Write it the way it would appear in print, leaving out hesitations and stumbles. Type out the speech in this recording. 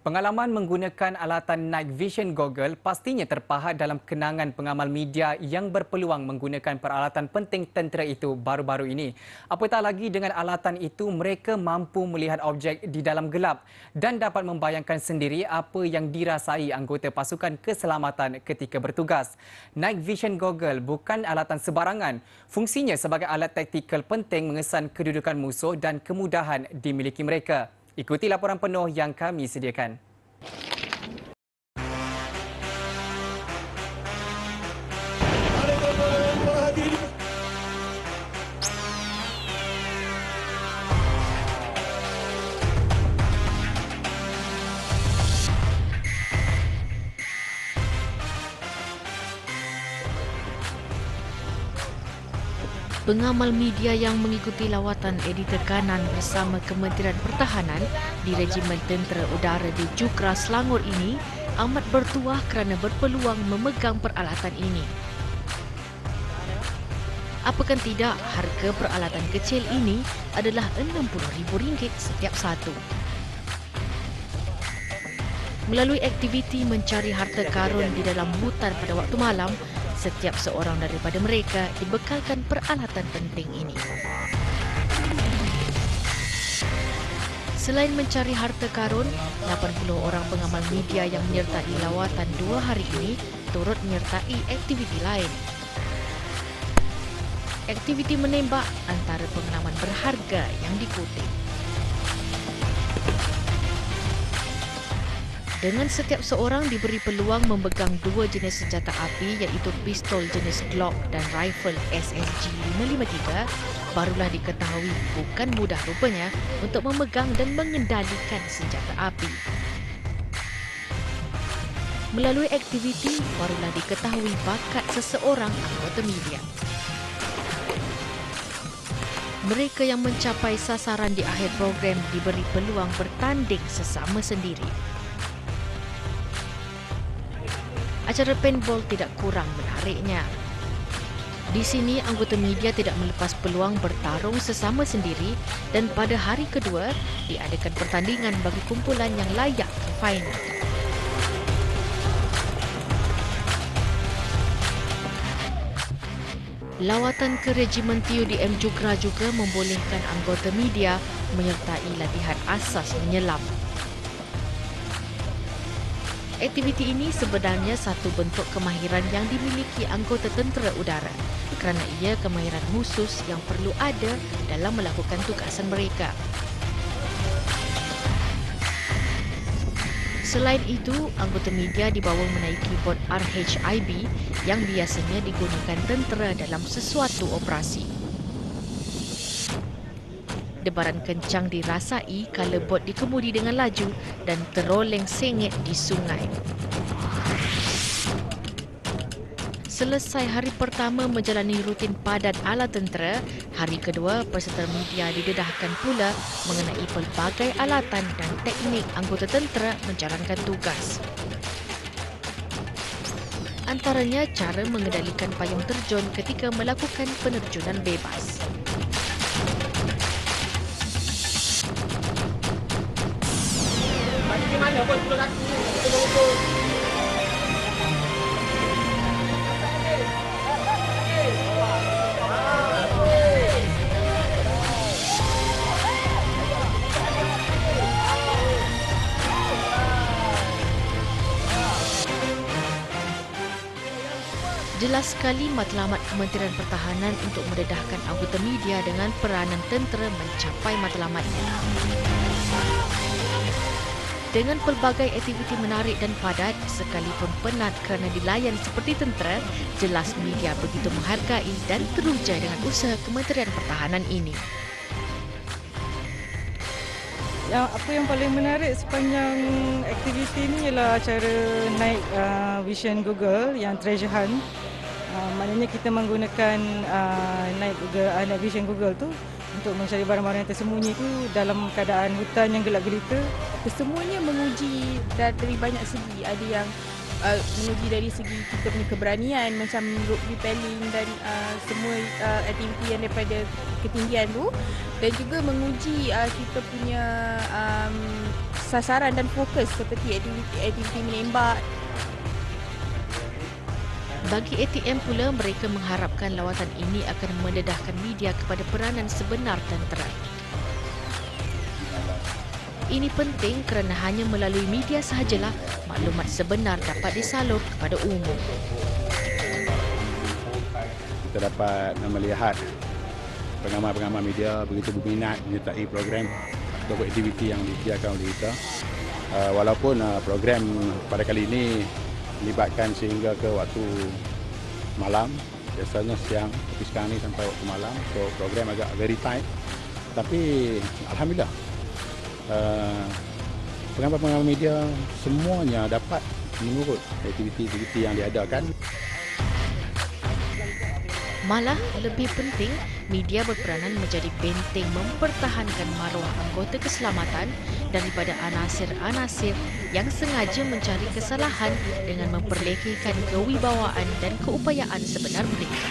Pengalaman menggunakan alatan Night Vision Goggle pastinya terpahat dalam kenangan pengamal media yang berpeluang menggunakan peralatan penting tentera itu baru-baru ini. Apatah lagi dengan alatan itu, mereka mampu melihat objek di dalam gelap dan dapat membayangkan sendiri apa yang dirasai anggota pasukan keselamatan ketika bertugas. Night Vision Goggle bukan alatan sebarangan. Fungsinya sebagai alat taktikal penting mengesan kedudukan musuh dan kemudahan dimiliki mereka. Ikuti laporan penuh yang kami sediakan. Pengamal media yang mengikuti lawatan editor kanan bersama Kementerian Pertahanan di Regimen Tentera Udara di Jukra, Selangor ini amat bertuah kerana berpeluang memegang peralatan ini. Apakan tidak, harga peralatan kecil ini adalah RM60,000 setiap satu. Melalui aktiviti mencari harta karun di dalam hutan pada waktu malam, setiap seorang daripada mereka dibekalkan peralatan penting ini. Selain mencari harta karun, 80 orang pengamal media yang menyertai lawatan 2 hari ini turut menyertai aktiviti lain. Aktiviti menembak antara pengalaman berharga yang dikutip. Dengan setiap seorang diberi peluang memegang 2 jenis senjata api iaitu pistol jenis Glock dan rifle SSG 553, barulah diketahui bukan mudah rupanya untuk memegang dan mengendalikan senjata api. Melalui aktiviti, barulah diketahui bakat seseorang anggota media. Mereka yang mencapai sasaran di akhir program diberi peluang bertanding sesama sendiri. Acara paintball tidak kurang menariknya. Di sini, anggota media tidak melepas peluang bertarung sesama sendiri dan pada hari kedua, diadakan pertandingan bagi kumpulan yang layak ke final. Lawatan ke Regimen TU di M Jukra juga membolehkan anggota media menyertai latihan asas menyelam. Aktiviti ini sebenarnya satu bentuk kemahiran yang dimiliki anggota tentera udara kerana ia kemahiran khusus yang perlu ada dalam melakukan tugasan mereka. Selain itu, anggota media dibawa menaiki bot RHIB yang biasanya digunakan tentera dalam sesuatu operasi. Debaran kencang dirasai kala bot dikemudi dengan laju dan teroleng sengit di sungai. Selesai hari pertama menjalani rutin padat ala tentera, hari kedua peserta media didedahkan pula mengenai pelbagai alatan dan teknik anggota tentera menjalankan tugas. Antaranya cara mengendalikan payung terjun ketika melakukan penerjunan bebas. Jelas sekali matlamat Kementerian Pertahanan untuk mendedahkan anggota media dengan peranan tentera mencapai matlamatnya. Dengan pelbagai aktiviti menarik dan padat, sekalipun penat kerana dilayan seperti tentera, jelas media begitu menghargai dan teruja dengan usaha Kementerian Pertahanan ini. Apa yang paling menarik sepanjang aktiviti ini ialah acara Night Vision Google yang Treasure Hunt. Maknanya kita menggunakan Night Vision Google tu untuk mencari barang-barang yang tersembunyi tu dalam keadaan hutan yang gelap gelita. Kesemuanya menguji dari banyak segi. Ada yang menguji dari segi kita punya keberanian macam rope rappelling dan semua aktiviti yang daripada ketinggian tu, dan juga menguji kita punya sasaran dan fokus seperti aktiviti menembak. Bagi ATM pula, mereka mengharapkan lawatan ini akan mendedahkan media kepada peranan sebenar tentera. Ini penting kerana hanya melalui media sahajalah maklumat sebenar dapat disalur kepada umum. Kita dapat melihat pengamal-pengamal media begitu berminat menyertai program atau aktiviti yang disediakan oleh kita. Walaupun program pada kali ini melibatkan sehingga ke waktu malam, biasanya siang, tapi sekarang ni sampai waktu malam, so program agak very tight. Tapi alhamdulillah, pengamal-pengamal media semuanya dapat menurut aktiviti-aktiviti yang diadakan. Malah lebih penting, media berperanan menjadi benteng mempertahankan maruah anggota keselamatan daripada anasir-anasir yang sengaja mencari kesalahan dengan memperlekehkan kewibawaan dan keupayaan sebenar mereka.